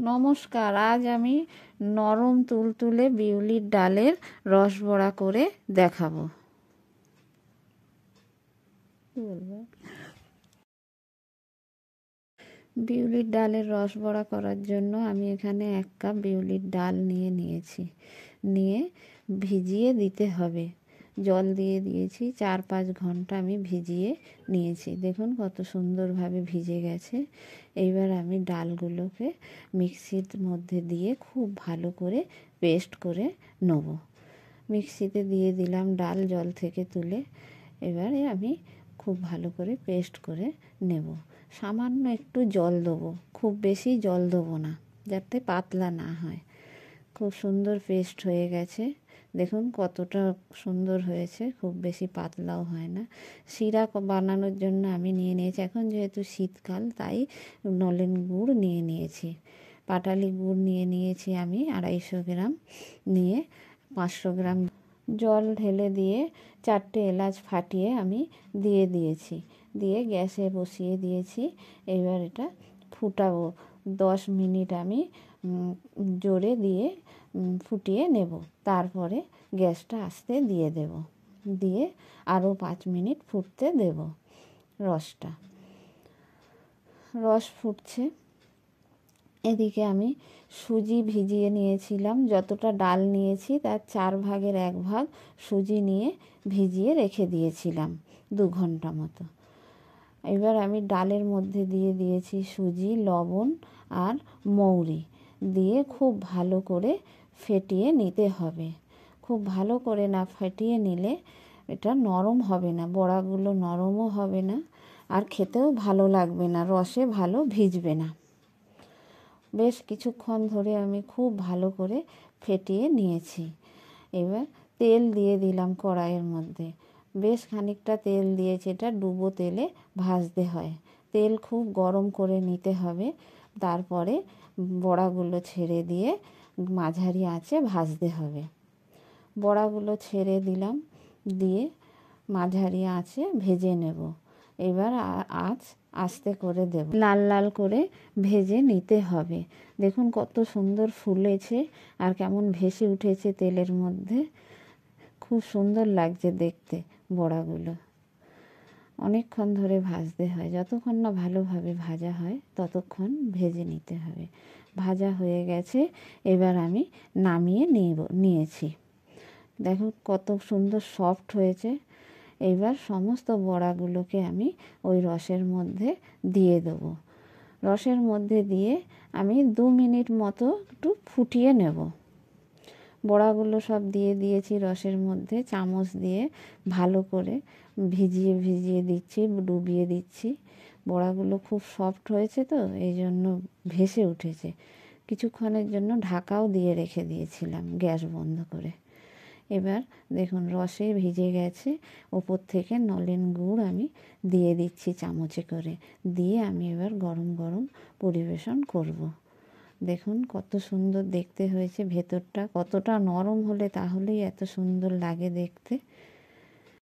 নমস্কার। আজ আমি নরম তুলতুলে বিউলির ডালের রস বড়া করে দেখাবো। বিউলির ডালের রস বড়া করার জন্য আমি এখানে 1 কাপ বিউলির ডাল নিয়েছি। নিয়ে ভিজিয়ে দিতে হবে। জল দিয়ে দিয়েছি, 4-5 ঘন্টা আমি ভিজিয়ে নিয়েছি। দেখুন কত সুন্দরভাবে ভিজে গেছে। এইবার আমি ডালগুলোকে মিক্সির মধ্যে দিয়ে খুব ভালো করে পেস্ট করে নেব। মিক্সিতে দিয়ে দিলাম ডাল জল থেকে তুলে। এবারে আমি খুব ভালো করে পেস্ট করে নেব। সামান্য একটু জল দেবো, খুব বেশি জল দেবো না, যাতে পাতলা না হয়। খুব সুন্দর পেস্ট হয়ে গেছে। দেখুন কতটা সুন্দর হয়েছে, খুব বেশি পাতলাও হয় না। শিরা বানানোর জন্য আমি নিয়েছি, এখন যেহেতু শীতকাল তাই নলেন গুড় নিয়েছি। পাটালি গুড় নিয়েছি আমি 250 গ্রাম। নিয়ে 500 গ্রাম জল ঢেলে দিয়ে 4টে এলাচ ফাটিয়ে আমি দিয়েছি। দিয়ে গ্যাসে বসিয়ে দিয়েছি। এবার এটা ফুটাবো। 10 মিনিট আমি জোরে দিয়ে ফুটিয়ে নেব। তারপরে গ্যাসটা আস্তে দিয়ে দেব। দিয়ে আরও 5 মিনিট ফুটতে দেব। রস ফুটছে। এদিকে আমি সুজি ভিজিয়ে নিয়েছিলাম। যতটা ডাল নিয়েছি তার 4 ভাগের 1 ভাগ সুজি নিয়ে ভিজিয়ে রেখে দিয়েছিলাম 2 ঘন্টা মতো। এবার আমি ডালের মধ্যে দিয়ে দিয়েছি সুজি, লবণ আর মৌরি দিয়ে খুব ভালো করে ফেটিয়ে নিতে হবে। খুব ভালো করে না ফেটিয়ে নিলে এটা নরম হবে না, বড়াগুলো নরমও হবে না, আর খেতেও ভালো লাগবে না, রসে ভালো ভিজবে না। বেশ কিছুক্ষণ ধরে আমি খুব ভালো করে ফেটিয়ে নিয়েছি। এবার তেল দিয়ে দিলাম কড়াইয়ের মধ্যে। বেশ খানিকটা তেল দিয়েছি, এটা ডুবো তেলে ভাজতে হয়। তেল খুব গরম করে নিতে হবে। তারপরে বড়াগুলো ছেড়ে দিয়ে মাঝারি আঁচে ভাজতে হবে। বড়াগুলো ছেড়ে দিলাম, দিয়ে মাঝারি আঁচে ভেজে নেব। এবার আঁচ আস্তে করে দেব, লাল লাল করে ভেজে নিতে হবে। দেখুন কত সুন্দর ফুলেছে আর কেমন ভেসে উঠেছে তেলের মধ্যে। খুব সুন্দর লাগছে দেখতে বড়াগুলো। অনেকক্ষণ ধরে ভাজতে হয়, যতক্ষণ না ভালোভাবে ভাজা হয় ততক্ষণ ভেজে নিতে হবে। ভাজা হয়ে গেছে, এবার আমি নামিয়ে নিয়েছি। দেখুন কত সুন্দর সফট হয়েছে। এবার সমস্ত বড়াগুলোকে আমি ওই রসের মধ্যে দিয়ে দেবো। রসের মধ্যে দিয়ে আমি 2 মিনিট মতো একটু ফুটিয়ে নেব। বড়াগুলো সব দিয়ে দিয়েছি রসের মধ্যে, চামচ দিয়ে ভালো করে ভিজিয়ে দিচ্ছি, ডুবিয়ে দিচ্ছি। বড়াগুলো খুব সফট হয়েছে তো এই জন্য ভেসে উঠেছে। কিছুক্ষণের জন্য ঢাকাও দিয়ে রেখে দিয়েছিলাম গ্যাস বন্ধ করে। এবার দেখুন রসে ভিজে গেছে। ওপর থেকে নলেন গুড় আমি দিয়ে দিচ্ছি চামচে করে। দিয়ে আমি এবার গরম গরম পরিবেশন করব। দেখুন কত সুন্দর দেখতে হয়েছে। ভেতরটা কতটা নরম হলে তাহলেই এত সুন্দর লাগে দেখতে।